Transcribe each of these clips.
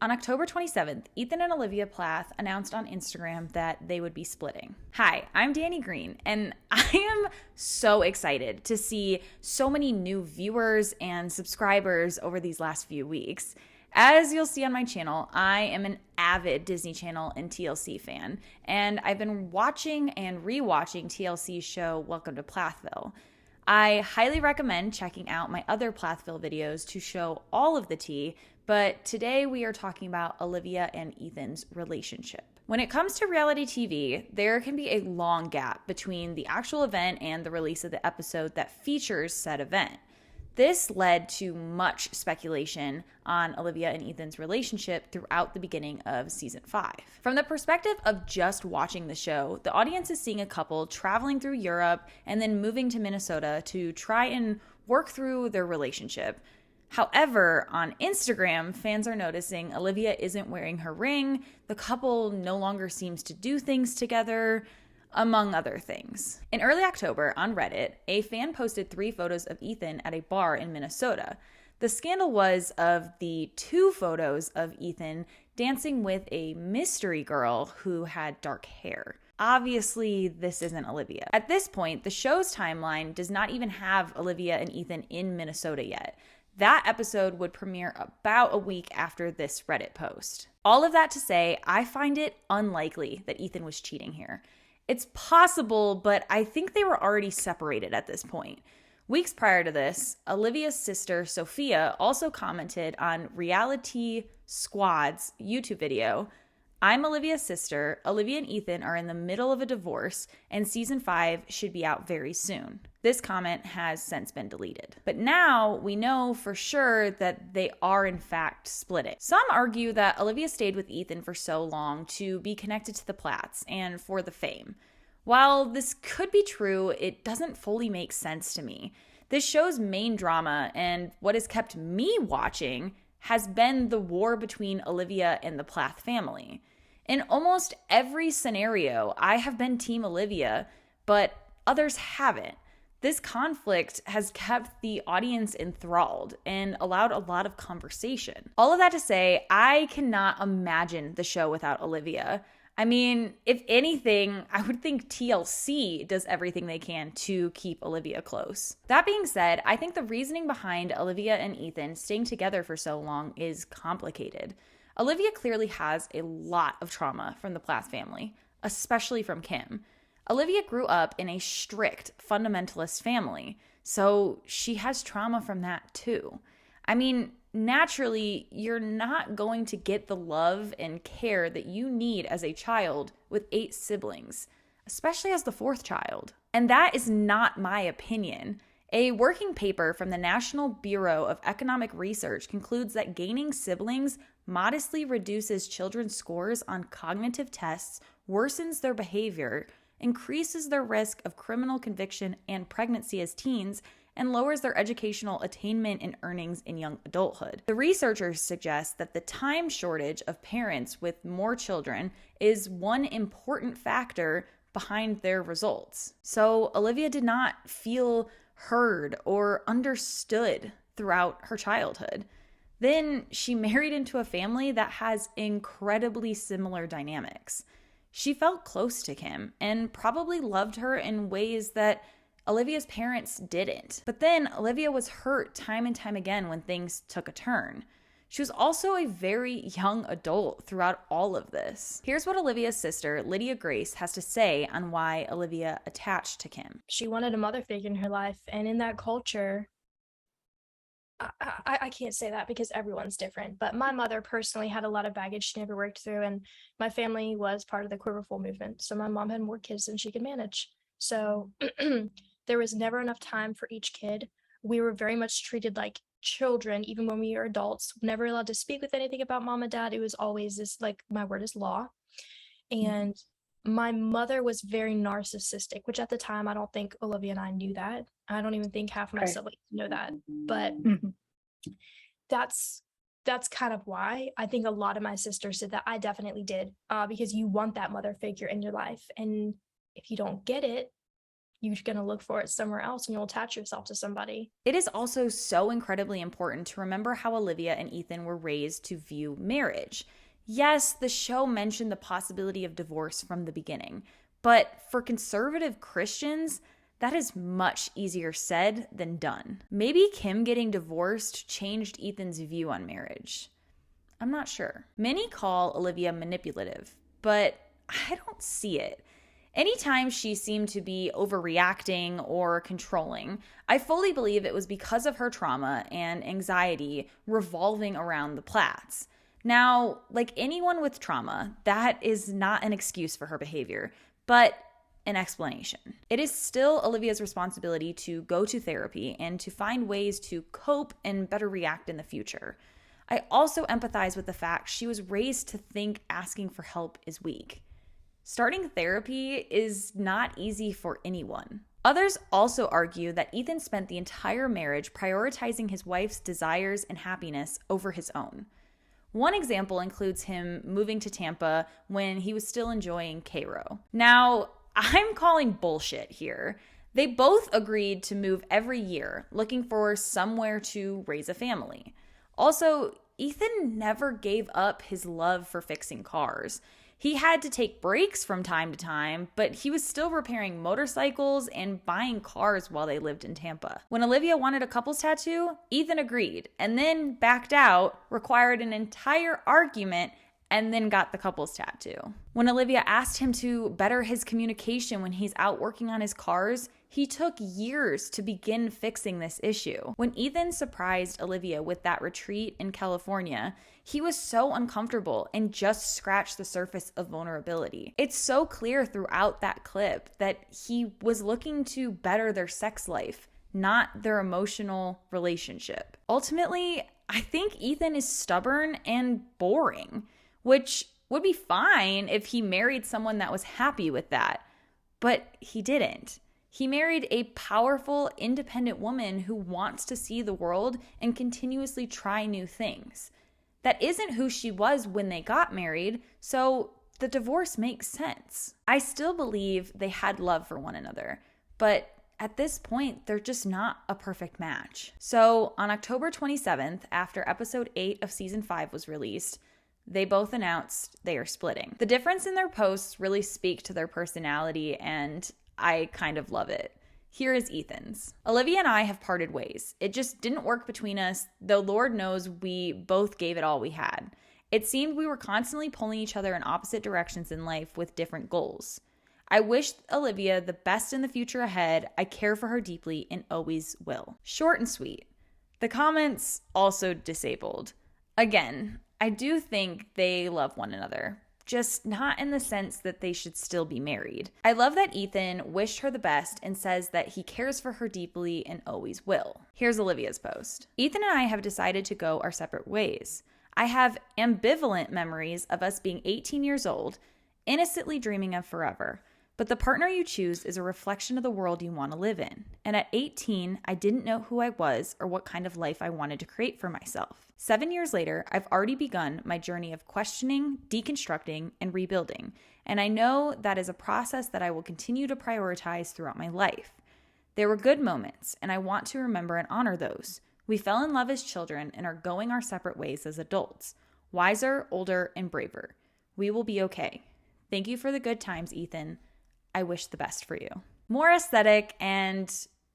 On October 27th, Ethan and Olivia Plath announced on Instagram that they would be splitting. Hi, I'm Danny Green, and I am so excited to see so many new viewers and subscribers over these last few weeks. As you'll see on my channel, I am an avid Disney Channel and TLC fan, and I've been watching and rewatching TLC's show Welcome to Plathville. I highly recommend checking out my other Plathville videos to show all of the tea, but today we are talking about Olivia and Ethan's relationship. When it comes to reality TV, there can be a long gap between the actual event and the release of the episode that features said event. This led to much speculation on Olivia and Ethan's relationship throughout the beginning of season 5. From the perspective of just watching the show, the audience is seeing a couple traveling through Europe and then moving to Minnesota to try and work through their relationship. However, on Instagram, fans are noticing Olivia isn't wearing her ring, the couple no longer seems to do things together, among other things. In early October, on Reddit, a fan posted 3 photos of Ethan at a bar in Minnesota. The scandal was of the 2 photos of Ethan dancing with a mystery girl who had dark hair. Obviously, this isn't Olivia. At this point, the show's timeline does not even have Olivia and Ethan in Minnesota yet. That episode would premiere about a week after this Reddit post. All of that to say, I find it unlikely that Ethan was cheating here. It's possible, but I think they were already separated at this point. Weeks prior to this, Olivia's sister, Sophia, also commented on Reality Squad's YouTube video, "I'm Olivia's sister. Olivia and Ethan are in the middle of a divorce, and season 5 should be out very soon." This comment has since been deleted. But now we know for sure that they are in fact splitting. Some argue that Olivia stayed with Ethan for so long to be connected to the Plaths and for the fame. While this could be true, it doesn't fully make sense to me. This show's main drama and what has kept me watching has been the war between Olivia and the Plath family. In almost every scenario, I have been Team Olivia, but others haven't. This conflict has kept the audience enthralled and allowed a lot of conversation. All of that to say, I cannot imagine the show without Olivia. I mean, if anything, I would think TLC does everything they can to keep Olivia close. That being said, I think the reasoning behind Olivia and Ethan staying together for so long is complicated. Olivia clearly has a lot of trauma from the Plath family, especially from Kim. Olivia grew up in a strict fundamentalist family, so she has trauma from that too. I mean, naturally, you're not going to get the love and care that you need as a child with 8 siblings, especially as the 4th child. And that is not my opinion. A working paper from the National Bureau of Economic Research concludes that gaining siblings modestly reduces children's scores on cognitive tests, worsens their behavior, increases their risk of criminal conviction and pregnancy as teens, and lowers their educational attainment and earnings in young adulthood. The researchers suggest that the time shortage of parents with more children is one important factor behind their results. So Olivia did not feel heard or understood throughout her childhood. Then she married into a family that has incredibly similar dynamics. She felt close to Kim and probably loved her in ways that Olivia's parents didn't. But then Olivia was hurt time and time again when things took a turn. She was also a very young adult throughout all of this. Here's what Olivia's sister, Lydia Grace, has to say on why Olivia attached to Kim. She wanted a mother figure in her life, and in that culture, I can't say that because everyone's different, but my mother personally had a lot of baggage she never worked through, and my family was part of the Quiverful movement, so my mom had more kids than she could manage. So there was never enough time for each kid. We were very much treated like children, even when we were adults, never allowed to speak with anything about mom and dad. It was always this, like, my word is law. And my mother was very narcissistic, which at the time, I don't think Olivia and I knew that. I don't even think half of my siblings know that, but that's kind of why I think a lot of my sisters did that. I definitely did, because you want that mother figure in your life, and if you don't get it, you're going to look for it somewhere else and you'll attach yourself to somebody. It is also so incredibly important to remember how Olivia and Ethan were raised to view marriage. Yes, the show mentioned the possibility of divorce from the beginning, but for conservative Christians, that is much easier said than done. Maybe Kim getting divorced changed Ethan's view on marriage. I'm not sure. Many call Olivia manipulative, but I don't see it. Anytime she seemed to be overreacting or controlling, I fully believe it was because of her trauma and anxiety revolving around the Plaths. Now, like anyone with trauma, that is not an excuse for her behavior, but an explanation. It is still Olivia's responsibility to go to therapy and to find ways to cope and better react in the future. I also empathize with the fact she was raised to think asking for help is weak. Starting therapy is not easy for anyone. Others also argue that Ethan spent the entire marriage prioritizing his wife's desires and happiness over his own. One example includes him moving to Tampa when he was still enjoying Cairo. Now, I'm calling bullshit here. They both agreed to move every year, looking for somewhere to raise a family. Also, Ethan never gave up his love for fixing cars. He had to take breaks from time to time, but he was still repairing motorcycles and buying cars while they lived in Tampa. When Olivia wanted a couples tattoo, Ethan agreed and then backed out, required an entire argument, and then got the couples tattoo. When Olivia asked him to better his communication when he's out working on his cars, he took years to begin fixing this issue. When Ethan surprised Olivia with that retreat in California, he was so uncomfortable and just scratched the surface of vulnerability. It's so clear throughout that clip that he was looking to better their sex life, not their emotional relationship. Ultimately, I think Ethan is stubborn and boring, which would be fine if he married someone that was happy with that. But he didn't. He married a powerful, independent woman who wants to see the world and continuously try new things. That isn't who she was when they got married, so the divorce makes sense. I still believe they had love for one another, but at this point, they're just not a perfect match. So on October 27th, after episode 8 of season 5 was released, they both announced they are splitting. The difference in their posts really speak to their personality, and I kind of love it. Here is Ethan's. Olivia and I have parted ways. It just didn't work between us, though Lord knows we both gave it all we had. It seemed we were constantly pulling each other in opposite directions in life with different goals. I wish Olivia the best in the future ahead. I care for her deeply and always will. Short and sweet. The comments also disabled. Again, I do think they love one another, just not in the sense that they should still be married. I love that Ethan wished her the best and says that he cares for her deeply and always will. Here's Olivia's post. Ethan and I have decided to go our separate ways. I have ambivalent memories of us being 18 years old, innocently dreaming of forever. But the partner you choose is a reflection of the world you want to live in. And at 18, I didn't know who I was or what kind of life I wanted to create for myself. 7 years later, I've already begun my journey of questioning, deconstructing, and rebuilding. And I know that is a process that I will continue to prioritize throughout my life. There were good moments, and I want to remember and honor those. We fell in love as children and are going our separate ways as adults. Wiser, older, and braver. We will be okay. Thank you for the good times, Ethan. I wish the best for you. More aesthetic and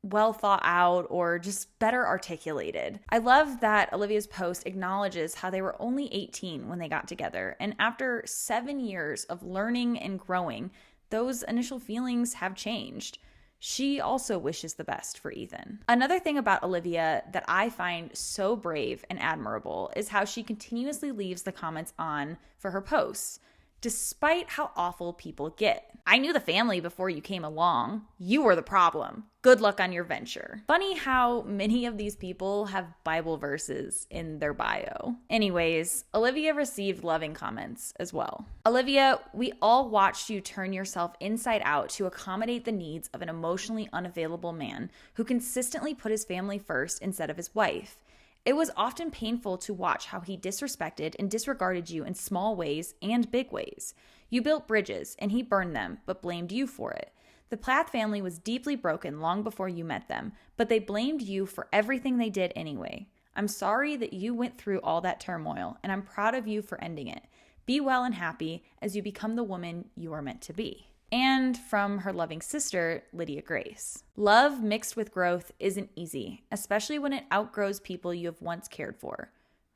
well thought out, or just better articulated. I love that Olivia's post acknowledges how they were only 18 when they got together, and after 7 years of learning and growing, those initial feelings have changed. She also wishes the best for Ethan. Another thing about Olivia that I find so brave and admirable is how she continuously leaves the comments on for her posts, despite how awful people get. I knew the family before you came along. You were the problem. Good luck on your venture. Funny how many of these people have Bible verses in their bio. Anyways, Olivia received loving comments as well. Olivia, we all watched you turn yourself inside out to accommodate the needs of an emotionally unavailable man who consistently put his family first instead of his wife. It was often painful to watch how he disrespected and disregarded you in small ways and big ways. You built bridges and he burned them, but blamed you for it. The Plath family was deeply broken long before you met them, but they blamed you for everything they did anyway. I'm sorry that you went through all that turmoil, and I'm proud of you for ending it. Be well and happy as you become the woman you are meant to be." And from her loving sister, Lydia Grace. "Love mixed with growth isn't easy, especially when it outgrows people you have once cared for.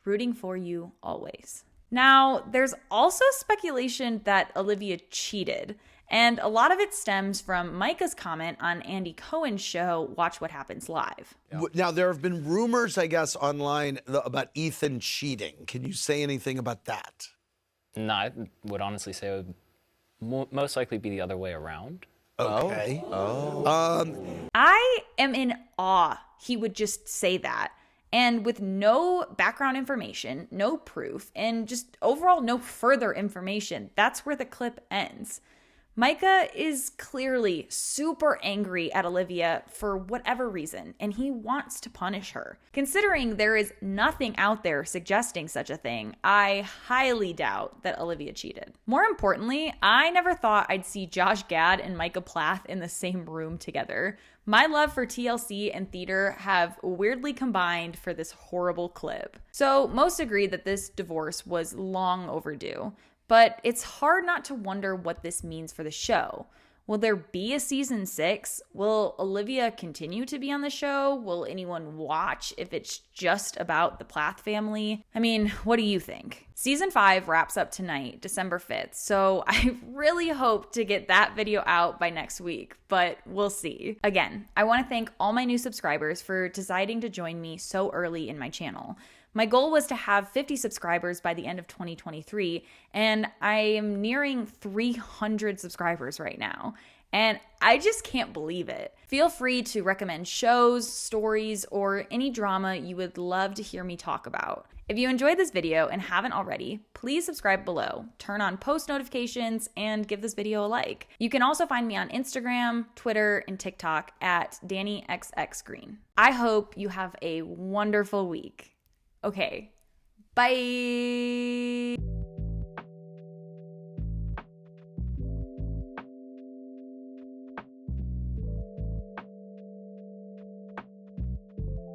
Rooting for you always." Now, there's also speculation that Olivia cheated, and a lot of it stems from Micah's comment on Andy Cohen's show, Watch What Happens Live. Now, there have been rumors, I guess, online about Ethan cheating. Can you say anything about that? No, I would honestly say it would most likely be the other way around. Okay. I am in awe he would just say that. And with no background information, no proof, and just overall no further information, that's where the clip ends. Micah is clearly super angry at Olivia for whatever reason, and he wants to punish her. Considering there is nothing out there suggesting such a thing, I highly doubt that Olivia cheated. More importantly, I never thought I'd see Josh Gad and Micah Plath in the same room together. My love for TLC and theater have weirdly combined for this horrible clip. So most agree that this divorce was long overdue. But it's hard not to wonder what this means for the show. Will there be a season 6? Will Olivia continue to be on the show? Will anyone watch if it's just about the Plath family? I mean, what do you think? Season 5 wraps up tonight, December 5th, so I really hope to get that video out by next week, but we'll see. Again, I want to thank all my new subscribers for deciding to join me so early in my channel. My goal was to have 50 subscribers by the end of 2023, and I am nearing 300 subscribers right now. And I just can't believe it. Feel free to recommend shows, stories, or any drama you would love to hear me talk about. If you enjoyed this video and haven't already, please subscribe below, turn on post notifications, and give this video a like. You can also find me on Instagram, Twitter, and TikTok at DannyXXGreen. I hope you have a wonderful week. Okay, bye.